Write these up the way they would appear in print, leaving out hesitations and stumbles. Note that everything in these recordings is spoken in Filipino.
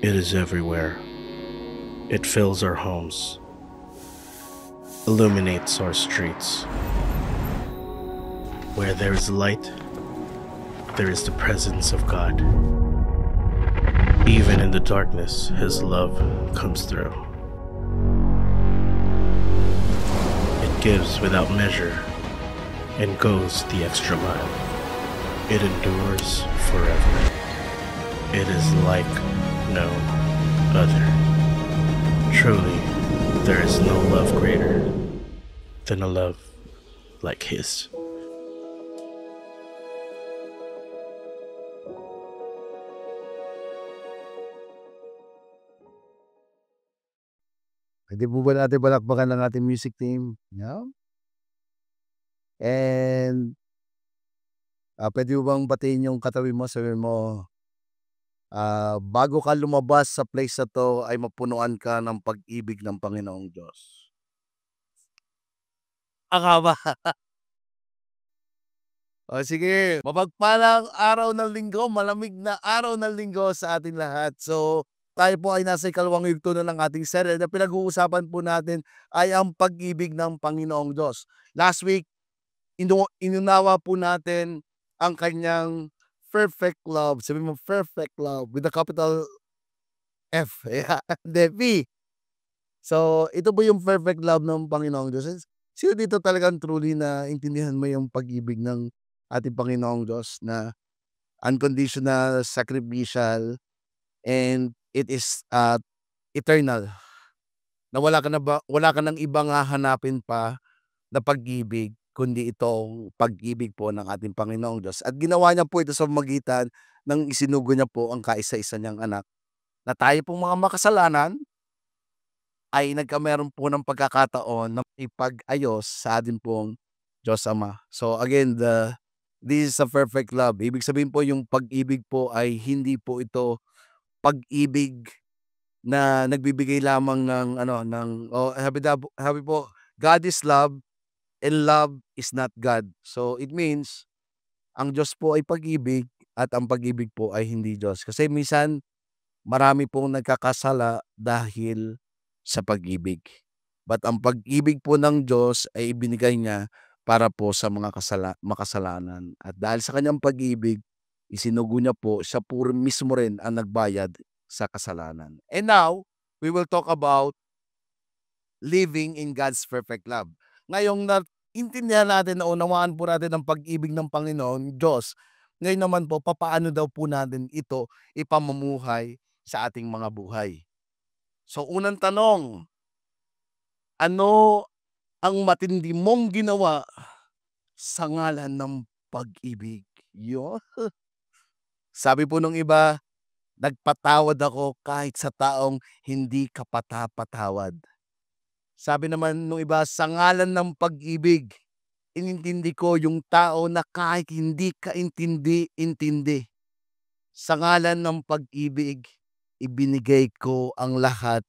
It is everywhere. It fills our homes, illuminates our streets. Where there is light, there is the presence of God. Even in the darkness, His love comes through. It gives without measure and goes the extra mile. It endures forever. It is like no other. Truly, there is no love greater than a love like His. Puwede po ba natin palakpakan ang ating music team? Yeah. And, puwede mo bang batiin yung katabi mo, sabihin mo, "Bago ka lumabas sa place na 'to ay mapunuan ka ng pag-ibig ng Panginoong Diyos." Ang haba. O sige, mapagpalang araw ng Linggo, malamig na araw ng Linggo sa ating lahat. So, tayo po ay nasa ikalawang yugto na ng ating serye na pinag-uusapan po natin ay ang pag-ibig ng Panginoong Diyos. Last week, inunawa po natin ang kanyang perfect love. Sabi mo, perfect love with a capital F. Yeah, hindi, P. So, ito po yung perfect love ng Panginoong Diyos. Sino dito talagang truly na intindihan mo yung pag-ibig ng ating Panginoong Diyos na unconditional, sacrificial, and it is eternal. Na wala ka ng ibang hahanapin pa na pag-ibig kundi itong pag-ibig po ng ating Panginoong Diyos. At ginawa niya po ito sa pamamagitan ng isinugo niya po ang kaisa-isa niyang anak na tayo pong mga makasalanan ay nagkameron po ng pagkakataon na ipag-ayos sa atin pong Diyos Ama. So again, this is a perfect love. Ibig sabihin po yung pag-ibig po ay hindi po ito pag-ibig na nagbibigay lamang ng sabi po, God is love and love is not God. So it means ang Diyos po ay pag-ibig at ang pag-ibig po ay hindi Diyos. Kasi minsan marami pong nagkakasala dahil sa pag-ibig. But ang pag-ibig po ng Diyos ay ibinigay niya para po sa mga makasalanan. At dahil sa kanyang pag-ibig, isinugo niya po, siya po mismo rin ang nagbayad sa kasalanan. And now, we will talk about living in God's perfect love. Ngayong naintindihan natin, naunawaan po natin ang pag-ibig ng Panginoon Diyos, ngayon naman po, papaano daw po natin ito ipamumuhay sa ating mga buhay. So unang tanong, ano ang matindi mong ginawa sa ngalan ng pag-ibig? Yun. Sabi po nung iba, nagpatawad ako kahit sa taong hindi kapata-patawad. Sabi naman nung iba, sa ngalan ng pag-ibig, inintindi ko yung tao na kahit hindi kaintindi-intindi. Sa ngalan ng pag-ibig, ibinigay ko ang lahat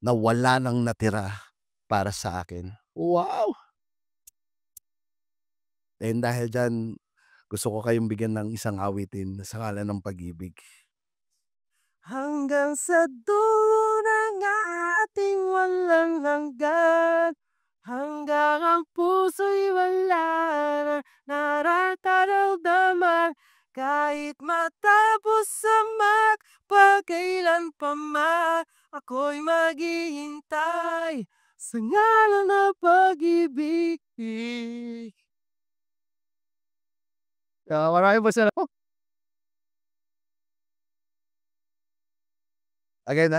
na wala nang natira para sa akin. Wow! And dahil diyan, gusto ko kayong bigyan ng isang awitin sa ngalan ng pag-ibig. Hanggang sa dulo ng ating walang hanggan, hanggang ang puso'y wala na nararamdaman, kahit matapos ang magpakailan pa man, ako'y maghihintay sa ngalan ng pag-ibig. Maraming salamat. Again,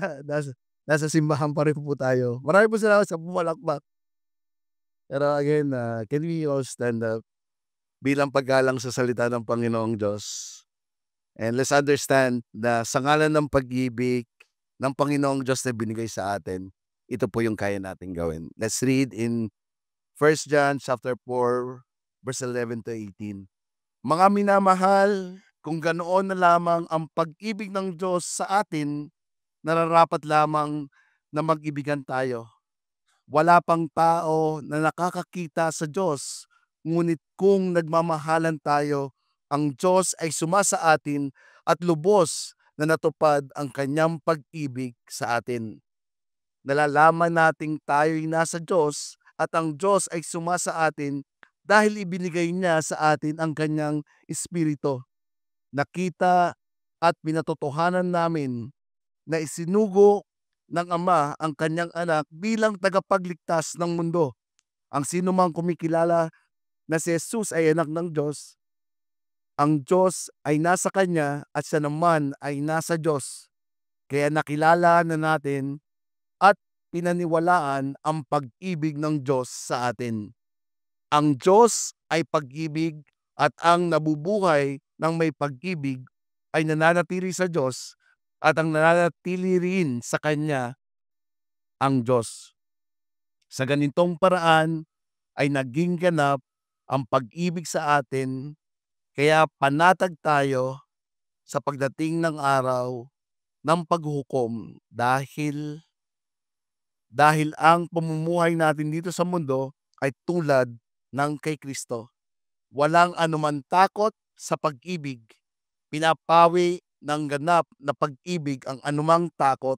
nasa simbahan pa rin po tayo. Maraming po salamat sa pumalakpak. Pero again, can we all stand up bilang paggalang sa salita ng Panginoong Diyos? And let's understand na sa ngalan ng pag-ibig ng Panginoong Diyos na binigay sa atin, ito po yung kaya natin gawin. Let's read in 1 John chapter 4, verse 11 to 18. Mga minamahal, kung ganoon na lamang ang pag-ibig ng Diyos sa atin, nararapat lamang na mag-ibigan tayo. Wala pang tao na nakakakita sa Diyos, ngunit kung nagmamahalan tayo, ang Diyos ay sumasa atin at lubos na natupad ang kanyang pag-ibig sa atin. Nalalaman nating tayo'y nasa Diyos at ang Diyos ay sumasa atin dahil ibinigay niya sa atin ang kanyang Espiritu. Nakita at pinatotohanan namin na isinugo ng Ama ang kanyang anak bilang tagapagligtas ng mundo. Ang sinumang kumikilala na si Jesus ay anak ng Diyos, ang Diyos ay nasa kanya at siya naman ay nasa Diyos. Kaya nakilala na natin at pinaniwalaan ang pag-ibig ng Diyos sa atin. Ang Diyos ay pag-ibig at ang nabubuhay ng may pag-ibig ay nananatili sa Diyos at ang nananatili rin sa Kanya ang Diyos. Sa ganitong paraan ay naging ganap ang pag-ibig sa atin, kaya panatag tayo sa pagdating ng araw ng paghukom dahil ang pamumuhay natin dito sa mundo ay tulad ng kay Kristo. Walang anuman takot sa pag-ibig. Pinapawi ng ganap na pag-ibig ang anumang takot.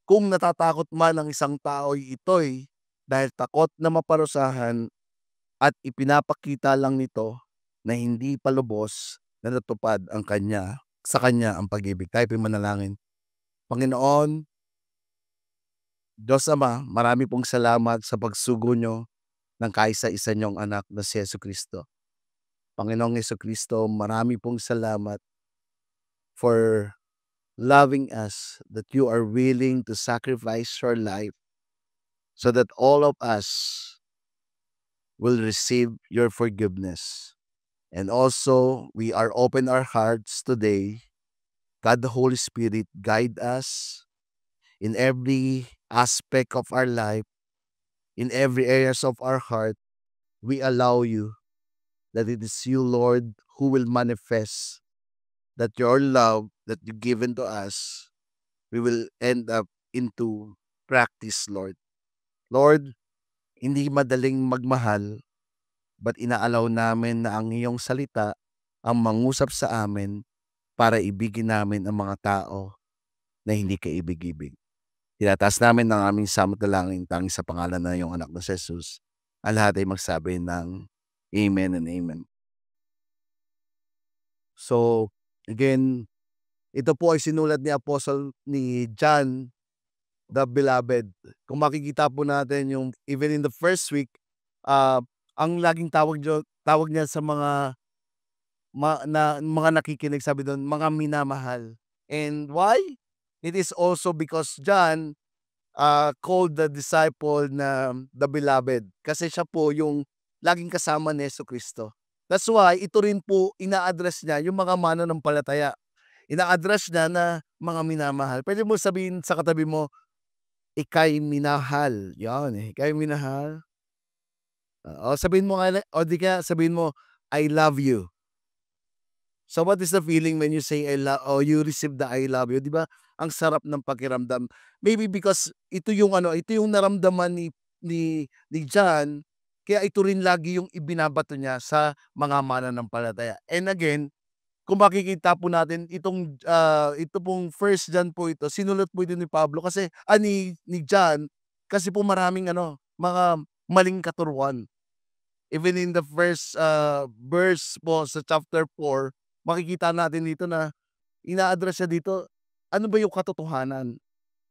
Kung natatakot man ang isang tao, ito'y dahil takot na maparusahan at ipinapakita lang nito na hindi palubos na natupad sa kanya ang pag-ibig. Tayo manalangin. Panginoon, Diyos Ama, marami pong salamat sa pagsugo nyo ng kaisa-isa niyong anak na si Jesucristo. Panginoong Jesucristo, marami pong salamat for loving us, that you are willing to sacrifice your life so that all of us will receive your forgiveness. And also, we are open our hearts today. God the Holy Spirit, guide us in every aspect of our life, in every areas of our heart. We allow you that it is you, Lord, who will manifest that your love that you've given to us, we will end up into practice, Lord. Lord, hindi madaling magmahal, but inaalaw namin na ang iyong salita ang mangusap sa amin para ibigin namin ang mga tao na hindi kaibig-ibig. Tinataas namin ng aming samot-dalangin tanging sa pangalan na iyong anak na si Jesus. Ang lahat ay magsabi ng Amen and Amen. So, again, ito po ay sinulat ni Apostle ni John the Beloved. Kung makikita po natin yung even in the first week, ang laging tawag niya sa mga mga nakikinig, sabi doon, mga minamahal. And why? It is also because John called the disciple na the Beloved. Kasi siya po yung laging kasama ni Jesucristo. That's why ito rin po ina-address niya yung mga mananampalataya. Ina-address niya na mga minamahal. Pwede mo sabihin sa katabi mo, ika'y minahal. Yan eh, ika'y minahal. O sabihin mo nga, o di kaya sabihin mo, I love you. So what is the feeling when you say I love, or you receive the I love you? Di ba? Ang sarap ng pakiramdam. Maybe because ito yung naramdaman ni John, kaya ito rin lagi yung ibinabato niya sa mga mananampalataya. And again, kung makikita po natin ito pong First John po ito, sinulat po ito ni Pablo kasi ni John, kasi po maraming mga maling katuruan. Even in the first verse po sa chapter 4, makikita natin dito na ina-address siya dito, ano ba yung katotohanan?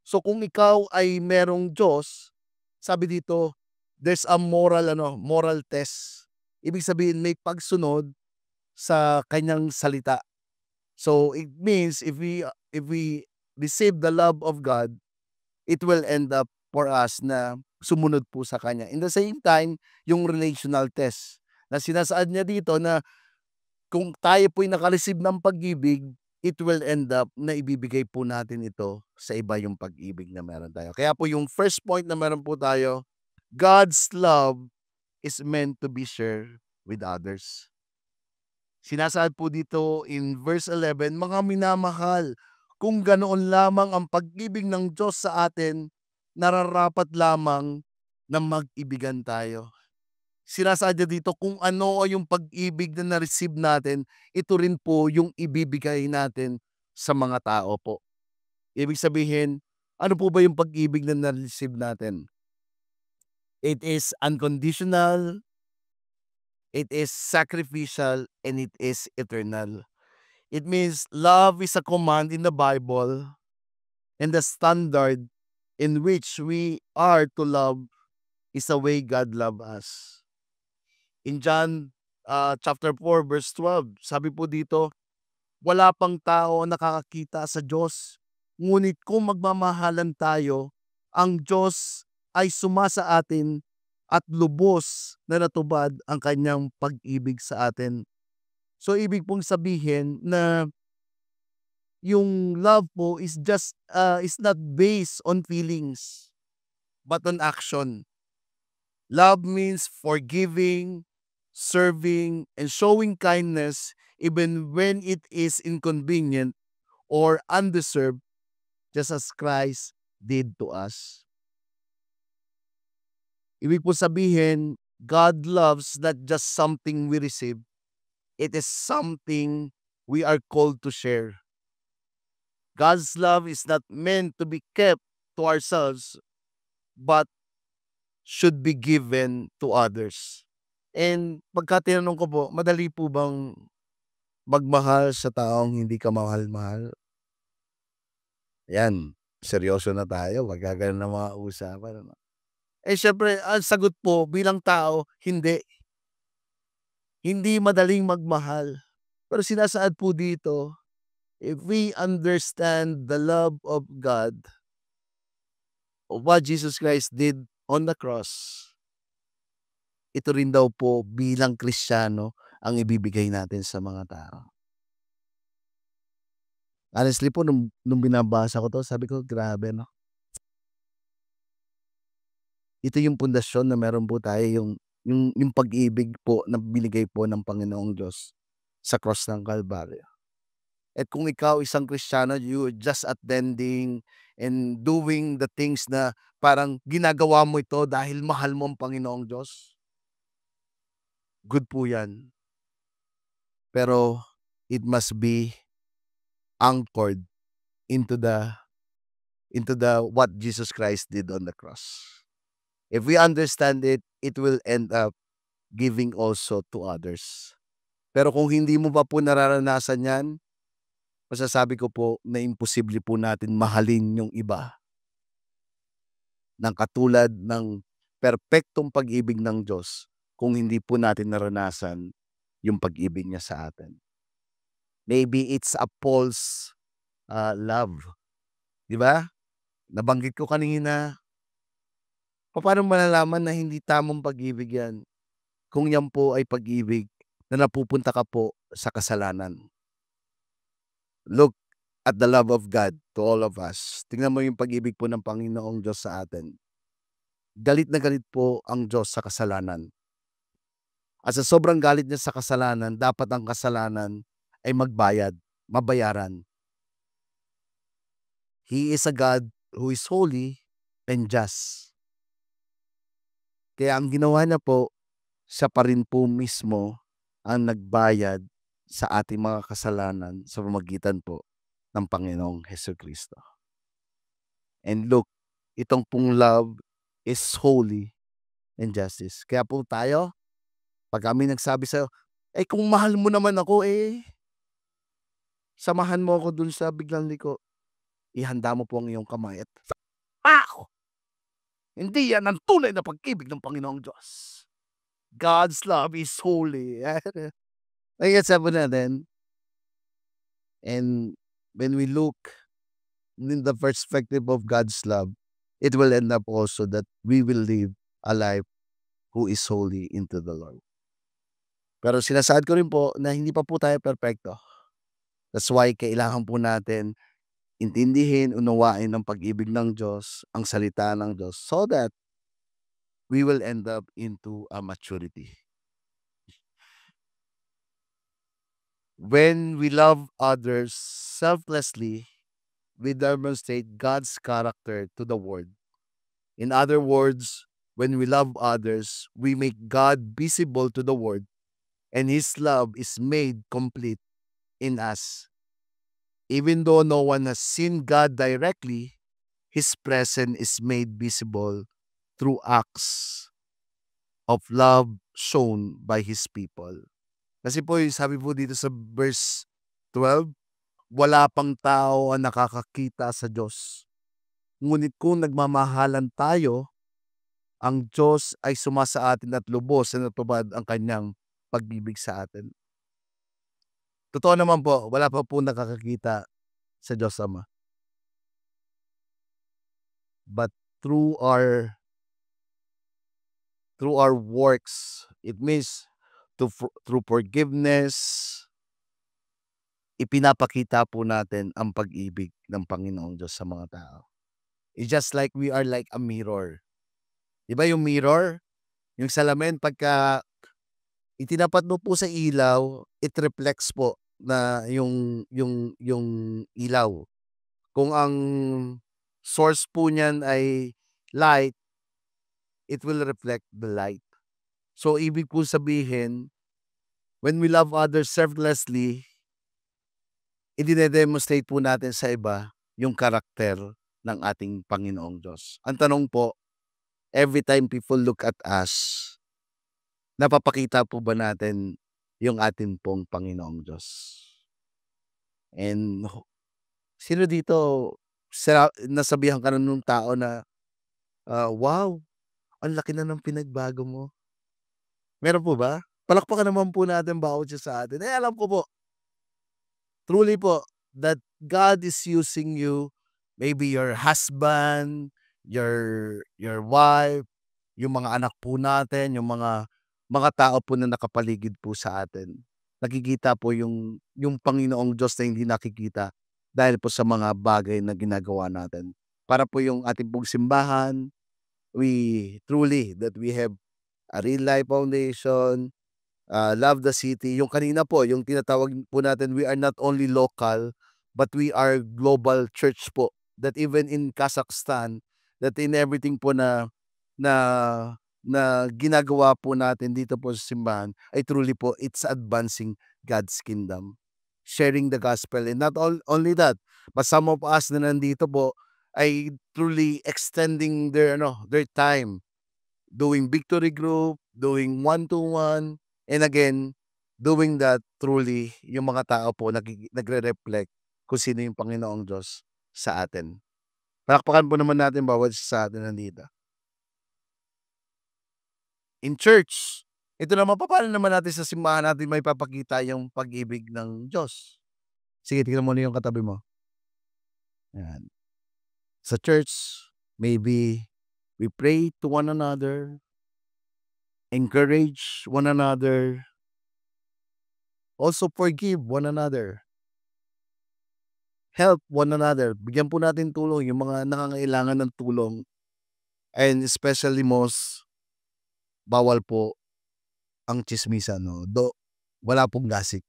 So kung ikaw ay merong Diyos, sabi dito, there's a moral test. Ibig sabihin may pagsunod sa kanyang salita. So it means if we receive the love of God, it will end up for us na sumunod po sa kanya. In the same time, yung relational test na sinasaad niya dito na kung tayo po'y nakareceive ng pag-ibig, it will end up na ibibigay po natin ito sa iba yung pag-ibig na meron tayo. Kaya po yung first point na meron po tayo, God's love is meant to be shared with others. Sinasaad po dito in verse 11, mga minamahal, kung ganoon lamang ang pag-ibig ng Diyos sa atin, nararapat lamang na mag-ibigan tayo. Sinasadya dito kung ano yung pag-ibig na na-receive natin, ito rin po yung ibibigay natin sa mga tao po. Ibig sabihin, ano po ba yung pag-ibig na na-receive natin? It is unconditional, it is sacrificial, and it is eternal. It means love is a command in the Bible, and the standard in which we are to love is the way God loved us. In John chapter 4 verse 12, sabi po dito, wala pang tao ang nakakakita sa Diyos. Ngunit kung magmamahalan tayo, ang Diyos ay sumasa atin at lubos na natubad ang kanyang pag-ibig sa atin. So ibig pong sabihin na yung love po is not based on feelings but on action. Love means forgiving, serving, and showing kindness even when it is inconvenient or undeserved, just as Christ did to us. Ibig po sabihin, God loves not just something we receive, it is something we are called to share. God's love is not meant to be kept to ourselves, but should be given to others. And pagka tinanong ko po, madali po bang magmahal sa taong hindi ka mahal-mahal? Yan, seryoso na tayo pagka ganun ang mga usapan, ano. Eh, siyempre ang sagot po bilang tao, hindi. Hindi madaling magmahal. Pero sinasaad po dito, if we understand the love of God, of what Jesus Christ did on the cross, ito rin daw po bilang Kristiyano ang ibibigay natin sa mga tao. Honestly po nung binabasa ko 'to sabi ko, grabe 'no. Ito yung pundasyon na meron po tayo yung pag-ibig po na binigay po ng Panginoong Diyos sa cross ng Kalbaryo. At kung ikaw isang Kristiyano, you just attending and doing the things na parang ginagawa mo ito dahil mahal mo ang Panginoong Diyos, good po 'yan. Pero it must be anchored into the what Jesus Christ did on the cross. If we understand it, it will end up giving also to others. Pero kung hindi mo pa po nararanasan 'yan, masasabi ko po na imposible po natin mahalin yung iba ng katulad ng perpektong pag-ibig ng Diyos kung hindi po natin naranasan yung pag-ibig niya sa atin. Maybe it's a false love, 'di ba? Nabanggit ko kanina, papaano malalaman na hindi tamang pag-ibig 'yan kung 'yan po ay pag-ibig na napupunta ka po sa kasalanan. Look at the love of God to all of us. Tingnan mo yung pag-ibig po ng Panginoong Diyos sa atin. Galit na galit po ang Diyos sa kasalanan. At sa sobrang galit niya sa kasalanan, dapat ang kasalanan ay mabayaran. He is a God who is holy and just. Kaya ang ginawa niya po, siya pa rin po mismo ang nagbayad sa ating mga kasalanan sa pamamagitan po ng Panginoong Hesukristo. And look, itong pong love is holy and justice. Kaya po tayo, pag kami nagsabi sa'yo, kung mahal mo naman ako, samahan mo ako dun sa biglang liko. Ihanda mo po ang iyong kamay at hindi yan ang tunay na pag-ibig ng Panginoong Diyos. God's love is holy. Ay, sabi natin, and when we look in the perspective of God's love, it will end up also that we will live a life who is holy into the Lord. Pero sinasaad ko rin po na hindi pa po tayo perpekto. That's why kailangan po natin intindihin, unawain ang pag-ibig ng Diyos, ang salita ng Diyos, so that we will end up into a maturity. When we love others selflessly, we demonstrate God's character to the world. In other words, when we love others, we make God visible to the world, and His love is made complete in us. Even though no one has seen God directly, His presence is made visible through acts of love shown by His people. Kasi po yung sabi po dito sa verse 12, wala pang tao ang nakakakita sa Diyos. Ngunit kung nagmamahalan tayo, ang Diyos ay sumasa atin at lubos na natupad ang kanyang pag-ibig sa atin. Totoo naman po, wala pa po nakakakita sa Diyos Ama. But through our works, it means through forgiveness, ipinapakita po natin ang pag-ibig ng Panginoong Diyos sa mga tao. It's just like we are like a mirror. Diba yung mirror? Yung salamin, pagka itinapat mo po sa ilaw, it reflects po na yung ilaw. Kung ang source po niyan ay light, it will reflect the light. So, ibig po sabihin, when we love others selflessly, i-demonstrate po natin sa iba yung karakter ng ating Panginoong Diyos. Ang tanong po, every time people look at us, napapakita po ba natin yung ating pong Panginoong Diyos? And sino dito, nasabihan ka na nung tao na, wow, ang laki na ng pinagbago mo. Meron po ba? Palakpakan naman po natin bawat siya sa atin. Alam ko po, truly po, that God is using you, maybe your husband, your wife, yung mga anak po natin, yung mga tao po na nakapaligid po sa atin. Nakikita po yung Panginoong Diyos na hindi nakikita dahil po sa mga bagay na ginagawa natin. Para po yung ating pong simbahan, we truly that we have a Real Life Foundation, Love the City. Yung kanina po, yung tinatawag po natin, we are not only local, but we are global church po. That even in Kazakhstan, that in everything po na ginagawa po natin dito po sa simbahan, ay truly po, it's advancing God's kingdom. Sharing the gospel. And not only that, but some of us na nandito po, ay truly extending their time, doing victory group, doing one-to-one, and again, doing that truly, yung mga tao po nagre-reflect kung sino yung Panginoong Diyos sa atin. Palakpakan po naman natin bawat sa atin nandito. In church, ito naman, paano naman natin sa simbahan natin may papakita yung pag-ibig ng Diyos? Sige, tingnan mo na yung katabi mo. Yan. Sa church, maybe we pray to one another, encourage one another, also forgive one another, help one another. Bigyan po natin tulong yung mga nangangailangan ng tulong. And especially most, bawal po ang chismisan, no? Wala pong gossip.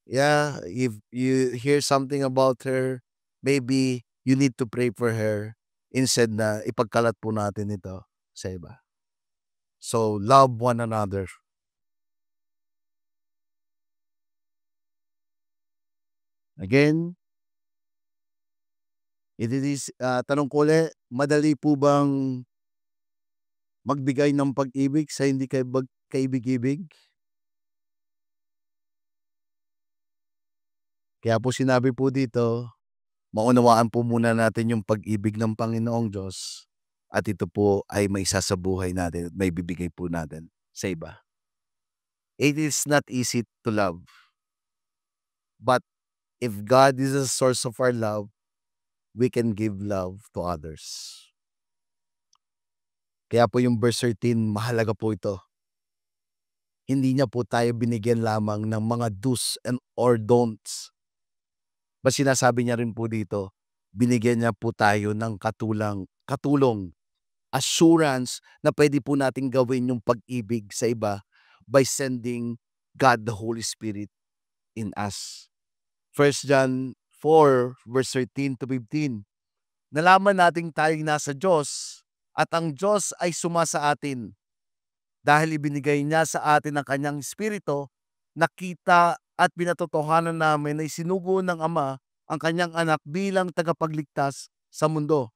Yeah, if you hear something about her, maybe you need to pray for her instead na ipagkalat po natin ito sa iba. So, love one another. Again, tanong ko ulit, madali po bang magbigay ng pag-ibig sa hindi kaibig-ibig? Kaya po sinabi po dito, maunawaan po muna natin yung pag-ibig ng Panginoong Diyos at ito po ay maisa sa buhay natin at may bibigay po natin sa iba. It is not easy to love. But if God is the source of our love, we can give love to others. Kaya po yung verse 13, mahalaga po ito. Hindi niya po tayo binigyan lamang ng mga do's and or don'ts. But sinasabi niya rin po dito, binigyan niya po tayo ng katulong, assurance na pwede po natin gawin yung pag-ibig sa iba by sending God the Holy Spirit in us. 1 John 4 verse 13 to 15. Nalaman nating tayong nasa Diyos at ang Diyos ay sumasa atin. Dahil ibinigay niya sa atin ang kanyang Espiritu, nakita at pinatotohanan namin na isinugo ng Ama ang kanyang anak bilang tagapagligtas sa mundo.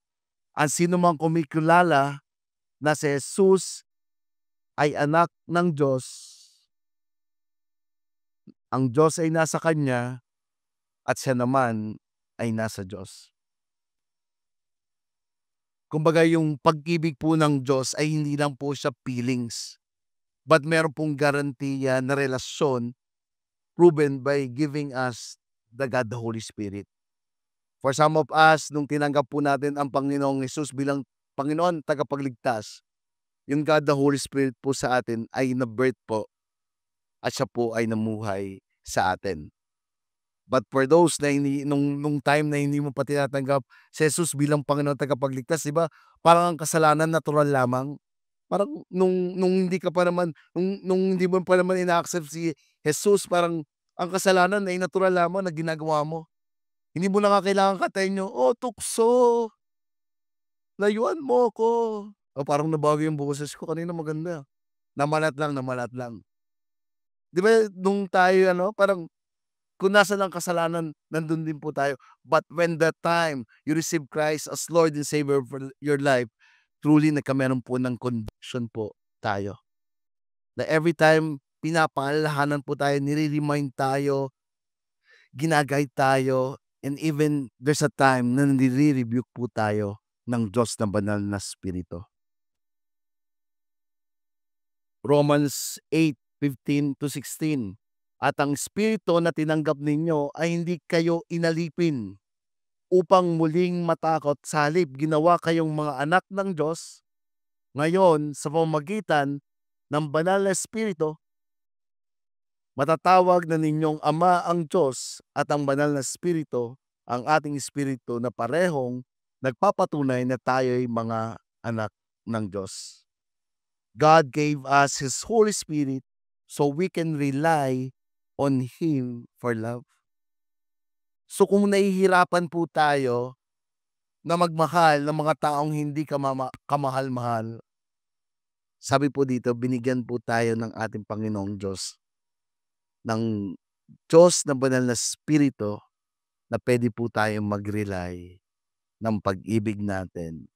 Ang sinumang kumikilala na si Jesus ay anak ng Diyos, ang Diyos ay nasa kanya at siya naman ay nasa Diyos. Kumbaga yung pag-ibig po ng Diyos ay hindi lang po siya feelings, but meron pong garantiya na relasyon proven by giving us the God, the Holy Spirit. For some of us, nung tinanggap po natin ang Panginoong Jesus bilang Panginoon tagapagligtas, yung God, the Holy Spirit po sa atin ay na-birth po at siya po ay namuhay sa atin. But for those na hindi, nung time na hindi mo pa tinatanggap si Jesus bilang Panginoon tagapagligtas, di ba? Parang ang kasalanan natural lamang. Parang nung hindi ka pa naman, nung hindi mo pa naman ina-accept si Jesus, parang ang kasalanan ay natural lamang na ginagawa mo. Hindi mo na nga kailangan katayin yung, "Oh, tukso, layuan mo ko." O parang nabago yung boses ko, kanina maganda. Namalat lang, namalat lang. Di ba nung tayo parang kung nasaan ang kasalanan, nandun din po tayo. But when that time you receive Christ as Lord and Savior for your life, truly nagkameron po ng conviction po tayo. Na every time pinapaalalahanan po tayo, nire-remind tayo, gina-guide tayo, and even there's a time na nire-rebuke po tayo ng Diyos na banal na Espiritu. Romans 8:15-16. At ang Espiritu na tinanggap ninyo ay hindi kayo inalipin upang muling matakot, sa halip ginawa kayong mga anak ng Diyos. Ngayon, sa pamamagitan ng banal na Espiritu, matatawag na ninyong Ama ang Diyos, at ang banal na Espiritu, ang ating Espiritu na parehong nagpapatunay na tayo'y mga anak ng Diyos. God gave us His Holy Spirit so we can rely on Him for love. So kung nahihirapan po tayo na magmahal ng mga taong hindi kamahal-mahal, sabi po dito, binigyan po tayo ng ating Panginoong Diyos, ng Diyos na banal na Espiritu, na pwede po tayong mag-rely ng pag-ibig natin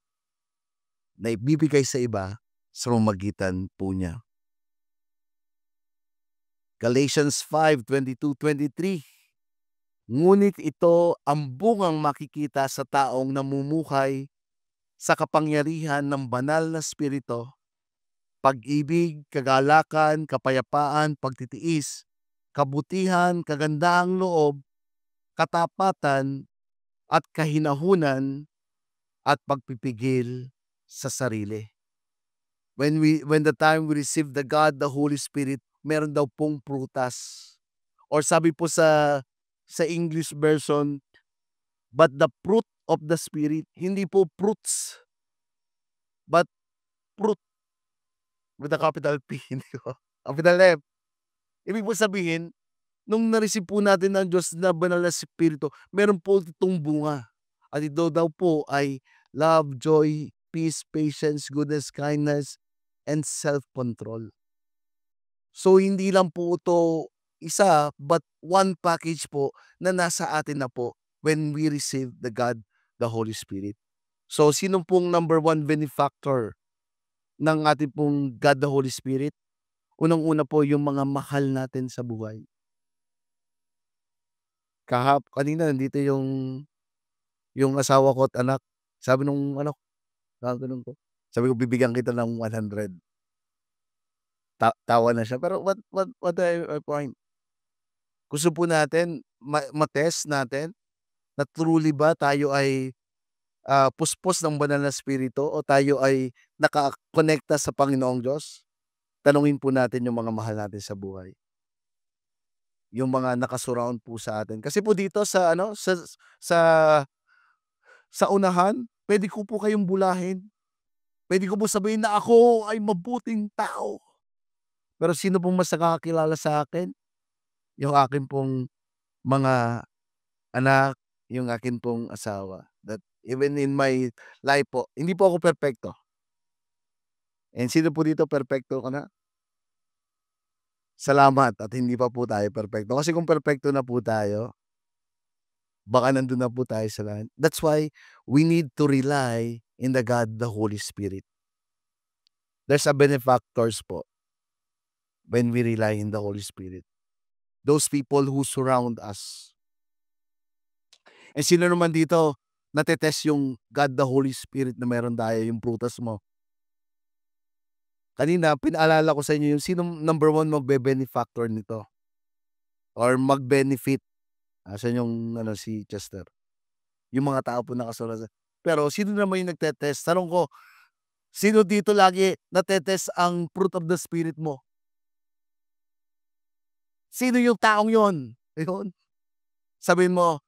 na ibibigay sa iba sa pamamagitan po niya. Galatians 5:22-23. Ngunit ito ang bungang makikita sa taong namumuhay sa kapangyarihan ng banal na Espiritu: pag-ibig, kagalakan, kapayapaan, pagtitiis, kabutihan, kagandaang loob, katapatan, at kahinahunan, at pagpipigil sa sarili. When the time we receive the God, the Holy Spirit, meron daw pong prutas. Or sabi po sa English version, but the fruit of the Spirit, hindi po fruits, but fruit with a capital P, hindi ko, capital F. Ibig po sabihin, nung na-receive po natin ng Diyos na banal na Espiritu, meron po itong bunga. At ito daw po ay love, joy, peace, patience, goodness, kindness, and self-control. So hindi lang po ito isa, but one package po na nasa atin na po when we receive the God, the Holy Spirit. So sino pong number one benefactor ng ating pong God, the Holy Spirit? Unang-una po yung mga mahal natin sa buhay. Kanina nandito yung asawa ko at anak. Sabi nung ganun ko. Sabi ko, bibigyan kita ng 100. Tawa na siya. Pero what I point? Gusto po natin ma-test natin na truly ba tayo ay puspos ng banal na Espiritu o tayo ay nakakonekta sa Panginoong Diyos? Tanungin po natin yung mga mahal natin sa buhay. Yung mga nakasurround po sa atin. Kasi po dito sa sa unahan, pwede ko po kayong bulahin. Pwede ko po sabihin na ako ay mabuting tao. Pero sino pong mas nakakakilala sa akin? Yung akin pong mga anak, yung akin pong asawa. That even in my life po, hindi po ako perpekto. And sino po dito perpekto ka na? Salamat at hindi pa po tayo perpekto. Kasi kung perpekto na po tayo, baka nandun na po tayo sa langit. That's why we need to rely in the God, the Holy Spirit. There's a benefactors po when we rely in the Holy Spirit. Those people who surround us. Sino naman dito natetest yung God, the Holy Spirit na meron tayo, yung prutas mo? Kanina pinaalala ko sa inyo yung sinong number 1 magbe-benefactor nito or mag-benefit. Asan yung si Chester? Yung mga tao po nakasulatan. Pero sino naman yung nagte-test? Tanong ko, sino dito lagi natetest ang fruit of the Spirit mo? Sino yung taong yon? Ayun. Sabihin mo,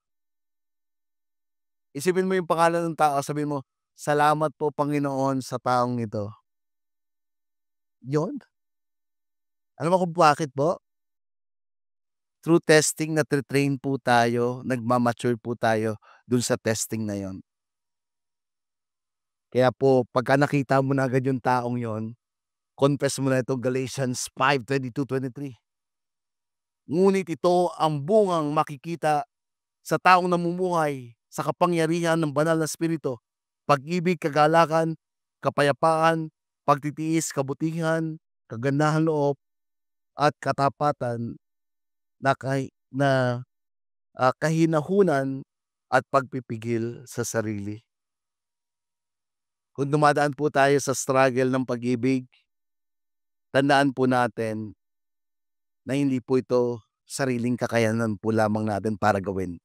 isipin mo yung pangalan ng tao, sabihin mo, "Salamat po Panginoon sa taong ito." Yon. Alam mo kung bakit po? Through testing natre-train po tayo, nagma-mature po tayo dun sa testing na yon. Kaya po pagka nakita mo na agad yung taong yon, confess mo na itong Galatians 5:22-23. Ngunit ito ang bungang makikita sa taong namumuhay sa kapangyarihan ng banal na Espiritu: pag-ibig, kagalakan, kapayapaan, pagtitiis, kabutihan, kagandahan loob, at katapatan, kahinahunan at pagpipigil sa sarili. Kung dumadaan po tayo sa struggle ng pag-ibig, tandaan po natin na hindi po ito sariling kakayanan po lamang natin para gawin.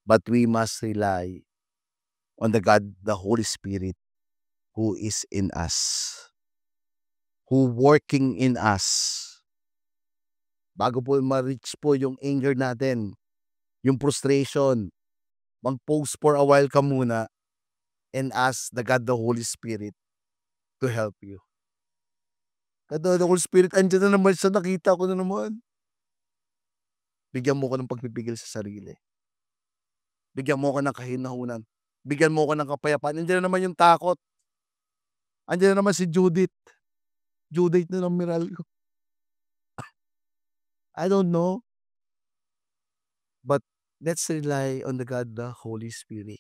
But we must rely on the God, the Holy Spirit, who is in us, who working in us. Bago po ma-reach po yung anger natin, yung frustration, mag-pause for a while ka muna and ask the God, the Holy Spirit, to help you. God, the Holy Spirit, andyan na naman siya, nakita ko na naman. Bigyan mo ko ng pagpipigil sa sarili. Bigyan mo ko ng kahinahunan. Bigyan mo ko ng kapayapaan. Andiyan na naman yung takot. Andiyan na naman si Judith. Judith na ng Meralco. I don't know. But let's rely on the God, the Holy Spirit.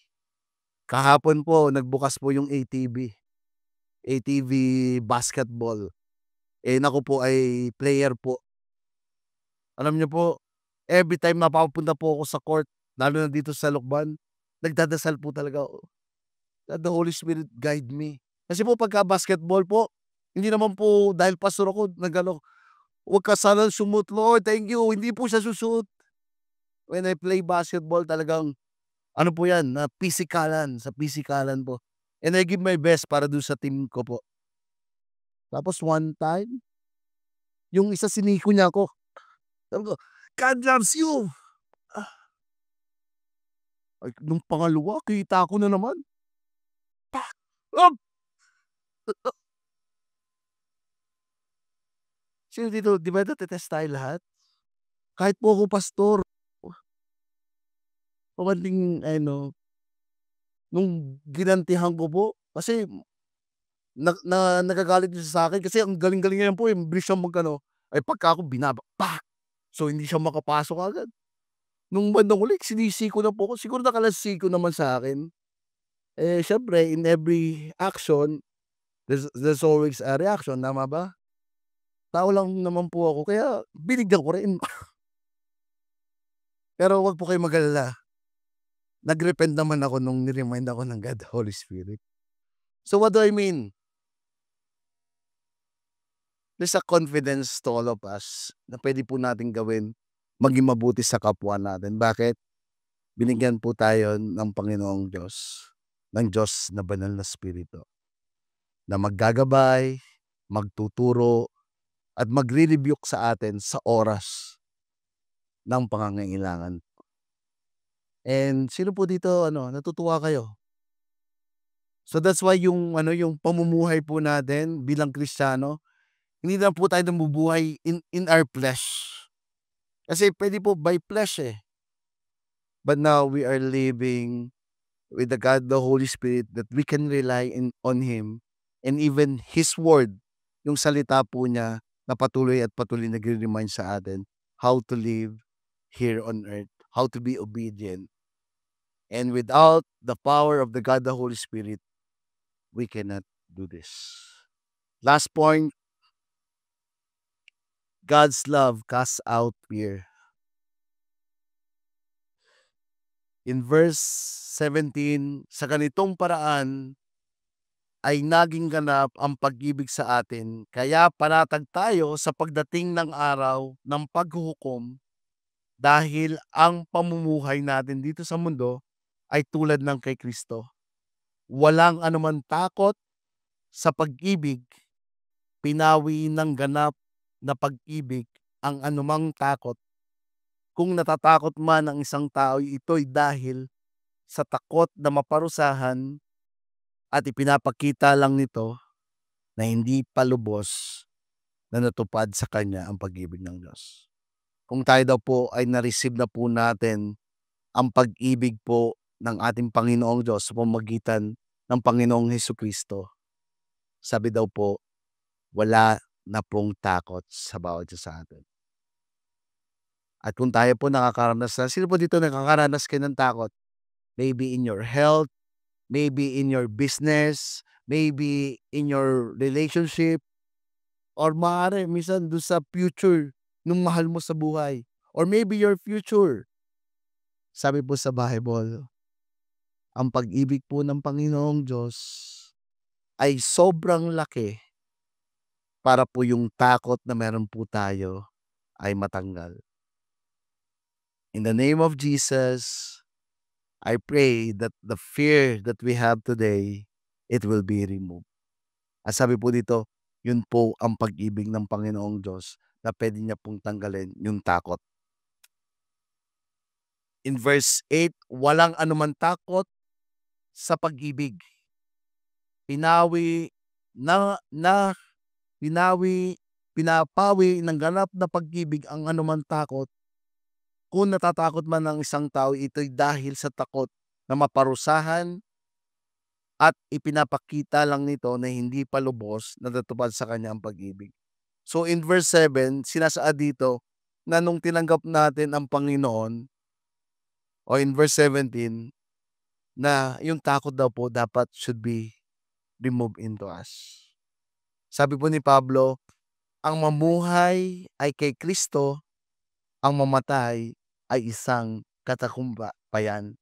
Kahapon po, nagbukas po yung ATV. ATV basketball. Naku po ay player po. Alam niyo po, every time napapunta po ako sa court, lalo na dito sa Lukban, nagdadasal po talaga ako. Let the Holy Spirit guide me. Kasi po pagka basketball po, hindi naman po dahil pastor ako, "Huwag ka sana sumut, Lord, thank you." Hindi po siya susuot. When I play basketball, talagang ano po yan, na sa pisikalan po. And I give my best para dun sa team ko po. Tapos one time, yung isa siniko niya ako. Sabi ko, "God loves you." Ah, ay nung pangalawa kita ko na naman. Pak! Up! Sino dito, 'di ba nate-test tayo lahat? Kahit po ako pastor, pabanding nung ginantihan ko po, kasi nagagalit siya sa'kin kasi ang galing-galing niya po, bilis siyang ay pagka ako pak! So hindi siya makapasok agad. Nung bandang huli sinisiko na po ako, siguro nakalasiko naman sa'kin. Siyempre in every action, there's always a reaction, tama ba? Tao lang naman po ako kaya binigyan ko rin. Pero wag po kayong mag-alala, nag-repent naman ako nung ni-remind ako ng God, Holy Spirit. So what do I mean? There's a confidence to all of us na pwede po nating gawin, maging mabuti sa kapwa natin. Bakit? Binigyan po tayo ng Panginoong Diyos, ng Diyos na banal na Espiritu, na maggagabay, magtuturo, at magre-rebuke sa atin sa oras ng pangangailangan. And sino po dito natutuwa kayo? So that's why yung pamumuhay po natin bilang Kristiyano, hindi na po tayo nabubuhay in our flesh. Kasi pwede po by flesh But now we are living with the God, the Holy Spirit, that we can rely on Him, and even His Word, yung salita po niya, na patuloy at patuloy nagre-remind sa atin how to live here on earth, how to be obedient. And without the power of the God, the Holy Spirit, we cannot do this. Last point, God's love casts out fear. In verse 17, sa ganitong paraan ay naging ganap ang pag-ibig sa atin, kaya panatag tayo sa pagdating ng araw ng paghuhukom dahil ang pamumuhay natin dito sa mundo ay tulad ng kay Kristo. Walang anuman takot sa pag-ibig, pinawi ng ganap na pag-ibig ang anumang takot. Kung natatakot man ang isang tao, ito'y dahil sa takot na maparusahan at ipinapakita lang nito na hindi pa lubos na natupad sa kanya ang pag-ibig ng Diyos. Kung tayo daw po ay na-receive na po natin ang pag-ibig po ng ating Panginoong Diyos sa pamamagitan ng Panginoong Hesukristo, sabi daw po, wala na pong takot sa bawat isa sa atin. At kung tayo po nakakaranas na, sino po dito nakakaranas kayo ng takot? Maybe in your health, maybe in your business, maybe in your relationship, or maaari minsan doon sa future nung mahal mo sa buhay. Or maybe your future. Sabi po sa Bible, ang pag-ibig po ng Panginoong Diyos ay sobrang laki para po yung takot na meron po tayo ay matanggal. In the name of Jesus, I pray that the fear that we have today, it will be removed. At sabi po dito, yun po ang pag-ibig ng Panginoong Diyos na pwede niya pong tanggalin yung takot. In verse 8, walang anuman takot sa pag-ibig. Pinapawi ng ganap na pag-ibig ang anuman takot. Kung natatakot man ng isang tao, ito'y dahil sa takot na maparusahan at ipinapakita lang nito na hindi pa lubos na natupad sa kanya ang pag-ibig. So in verse 7, sinasaad dito na nung tinanggap natin ang Panginoon, o in verse 17, na yung takot daw po dapat should be removed into us. Sabi po ni Pablo, ang mamuhay ay kay Kristo, ang mamatay ay isang katakumpayan.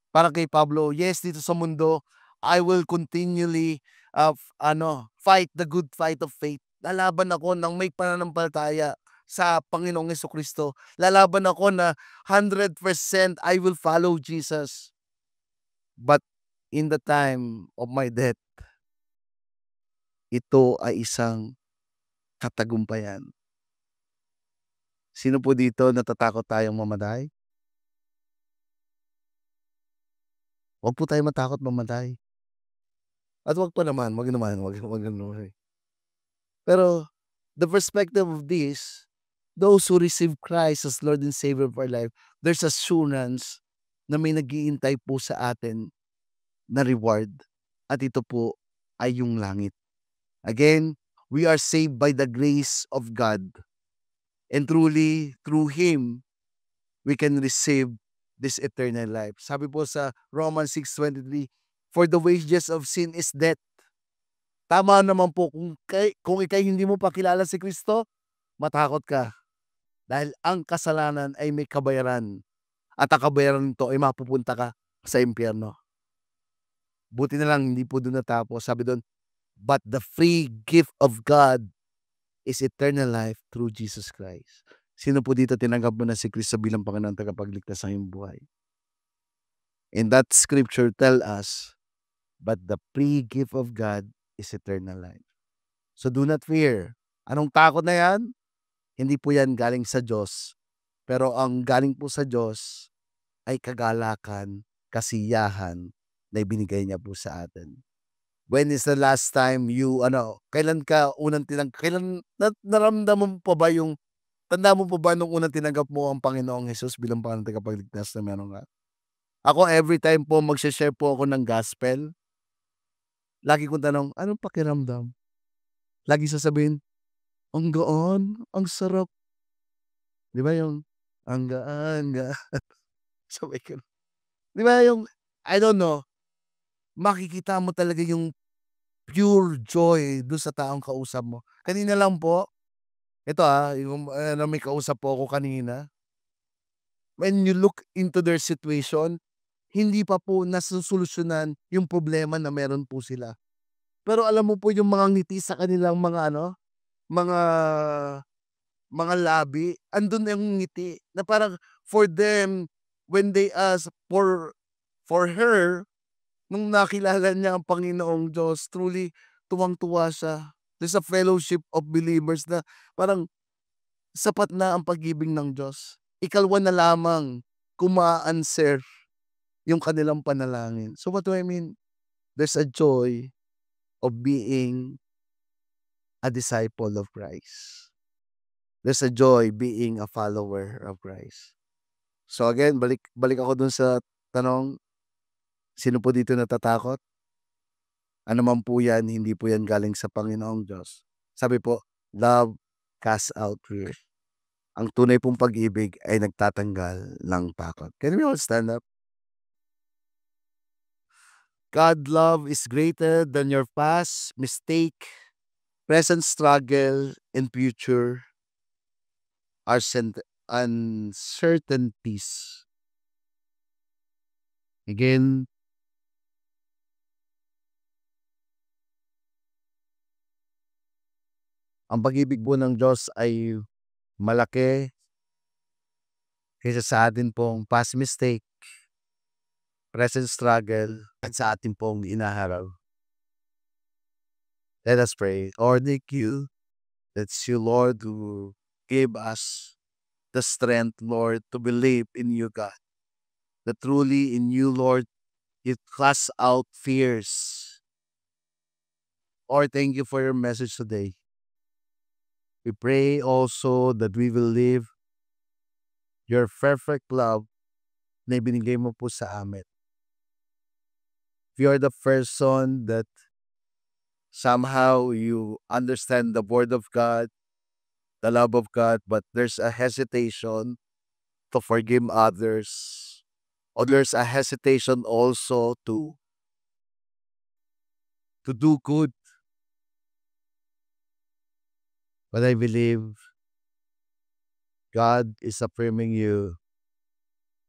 Para kay Pablo, yes, dito sa mundo, I will continually fight the good fight of faith. Lalaban ako ng may pananampalataya sa Panginoong Hesukristo. Lalaban ako na 100% I will follow Jesus. But in the time of my death, ito ay isang katagumpayan. Sino po dito natatakot tayong mamatay? Huwag po tayo matakot mamatay. At wag naman. Pero the perspective of this, those who receive Christ as Lord and Savior of our life, there's assurance na may nag-iintay po sa atin na reward. At ito po ay yung langit. Again, we are saved by the grace of God. And truly, through Him, we can receive this eternal life. Sabi po sa Romans 6:23, for the wages of sin is death. Tama naman po, kung ikay hindi mo pa kilala si Kristo, matakot ka. Dahil ang kasalanan ay may kabayaran. At ang kabayaran nito ay mapupunta ka sa impyerno. Buti na lang, hindi po doon natapos. Sabi doon, but the free gift of God is eternal life through Jesus Christ. Sino po dito tinanggap mo na si Kristo bilang Panginoon tagapagligtas sa iyong buhay? And that scripture tell us, but the free gift of God is eternal life. So do not fear. Anong takot na yan? Hindi po yan galing sa Diyos. Pero ang galing po sa Diyos ay kagalakan, kasiyahan na ibinigay niya po sa atin. When is the last time kailan naramdaman mo pa ba tanda mo pa ba nung unang tinanggap mo ang Panginoong Hesus bilang Panginoong tagapagligtas na meron ka? Ako every time po magse-share po ako ng gospel, lagi kong tanong, anong pakiramdam? Lagi sasabihin, Ang gaan, ang sarap. 'Di ba yung, ang gaan-gaan sabay gano'n. 'Di ba yung, I don't know, makikita mo talaga yung pure joy dun sa taong kausap mo. Kanina lang po, ito, yung, may kausap po ako kanina, when you look into their situation, hindi pa po nasosolusyunan yung problema na meron po sila. Pero alam mo po yung mga ngiti sa kanilang mga ano, mga mga labi, andun na yung ngiti na parang for them, when they ask for her, nung nakilala niya ang Panginoong Diyos, truly tuwang-tuwa siya. There's a fellowship of believers na parang sapat na ang pag-ibig ng Diyos. Ikalwa na lamang kung maa-answer yung kanilang panalangin. So what do I mean? There's a joy of being a disciple of Christ. There's a joy being a follower of Christ. So again, balik ako dun sa tanong, sino po dito natatakot? Ano man po yan, hindi po yan galing sa Panginoong Diyos. Sabi po, love casts out fear. Ang tunay pong pag-ibig ay nagtatanggal ng takot. Can we all stand up? God love is greater than your past mistake, present struggle, and future uncertainties. Again, ang pag-ibig po ng Diyos ay malaki kaysa sa atin pong past mistake, present struggle, at sa atin pong inaharap. Let us pray. Lord, thank you. That's you, Lord, who gave us the strength, Lord, to believe in you, God. That truly in you, Lord, you cast out fears. Lord, thank you for your message today. We pray also that we will live your perfect love na ibinigay mo po sa amin. If you are the person that somehow you understand the word of God, the love of God, but there's a hesitation to forgive others, or there's a hesitation also to do good. But I believe God is affirming you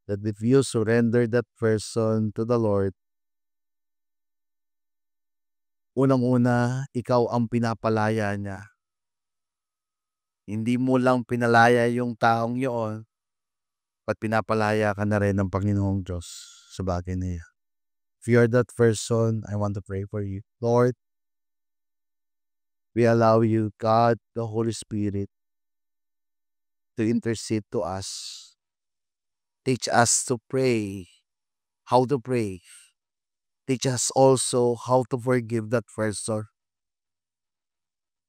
that if you surrender that person to the Lord, unang-una, ikaw ang pinapalaya niya. Hindi mo lang pinalaya yung taong yun, but pinapalaya ka na rin ng Panginoong Diyos sa bagay na yan. If you are that person, I want to pray for you. Lord, we allow you, God, the Holy Spirit, to intercede to us. Teach us to pray, how to pray. Teach us also how to forgive that person.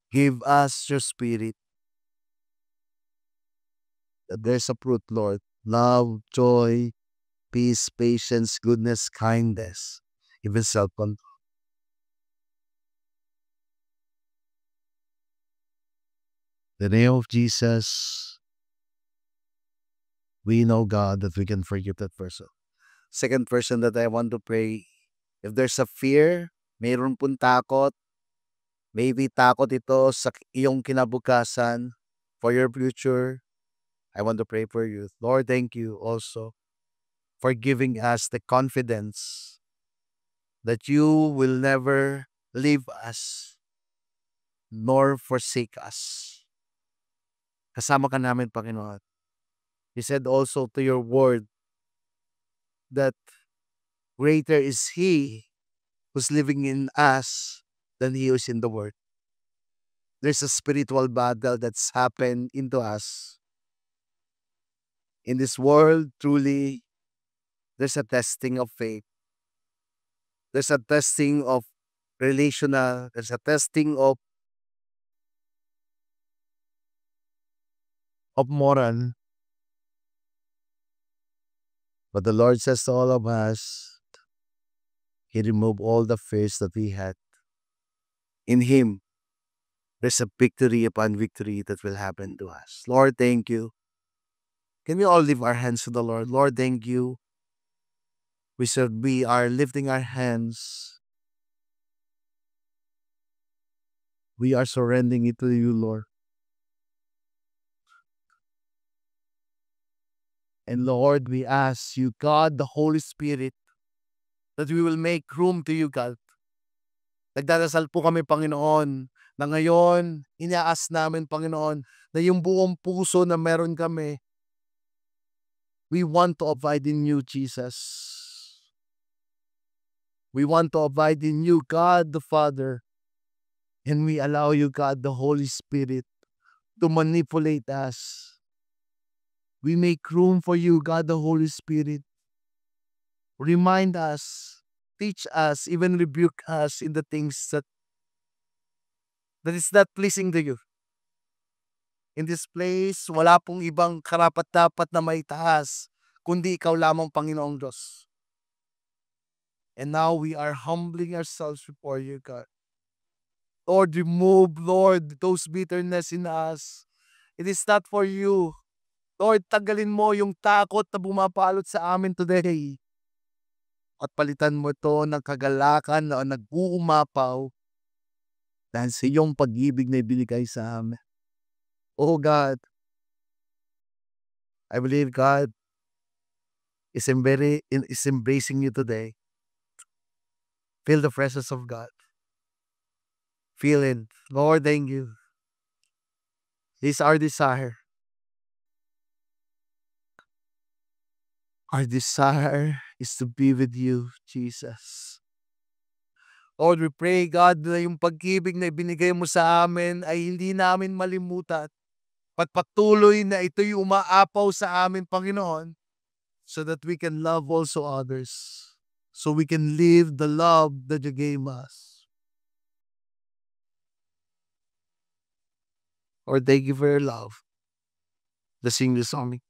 Give us your spirit, that there's a fruit, Lord. Love, joy, peace, patience, goodness, kindness, even self-control. In the name of Jesus, we know, God, that we can forgive that person. Second person that I want to pray, if there's a fear, mayroon pong takot, maybe takot ito sa iyong kinabukasan, for your future, I want to pray for you. Lord, thank you also for giving us the confidence that you will never leave us nor forsake us. Kasama ka namin, Panginoon. You said also to your word that greater is He who's living in us than He who's in the world. There's a spiritual battle that's happened into us. In this world, truly, there's a testing of faith. There's a testing of relational. There's a testing of moral. But the Lord says to all of us, He removed all the fears that we had. In Him, there's a victory upon victory that will happen to us. Lord, thank you. Can we all lift our hands to the Lord? Lord, thank you. We are lifting our hands. We are surrendering it to you, Lord. And Lord, we ask you, God, the Holy Spirit, that we will make room to you, God. Nagdarasal po kami, Panginoon, na ngayon, inaas namin, Panginoon, na yung buong puso na meron kami, we want to abide in you, Jesus. We want to abide in you, God the Father. And we allow you, God the Holy Spirit, to manipulate us. We make room for you, God the Holy Spirit. Remind us, teach us, even rebuke us in the things that is not pleasing to you. In this place, wala pong ibang karapat-dapat na maitaas, kundi ikaw lamang, Panginoong Diyos. And now we are humbling ourselves before you, God. Lord, remove, Lord, those bitterness in us. It is not for you. Lord, tagalin mo yung takot na bumapalot sa amin today. At palitan mo ito ng kagalakan na nag-uumapaw dahil sa iyong pag-ibig na ibinigay sa amin. Oh God, I believe God is embracing you today. Feel the presence of God. Feel it. Lord, thank you. This is our desire. Our desire is to be with you, Jesus. Lord, we pray, God, na yung pag-ibig na ibinigay mo sa amin ay hindi namin malimutan. Pagpatuloy na ito'y umaapaw sa amin, Panginoon, so that we can love also others. So we can live the love that you gave us. Lord, thank you for your love. Let's sing this song.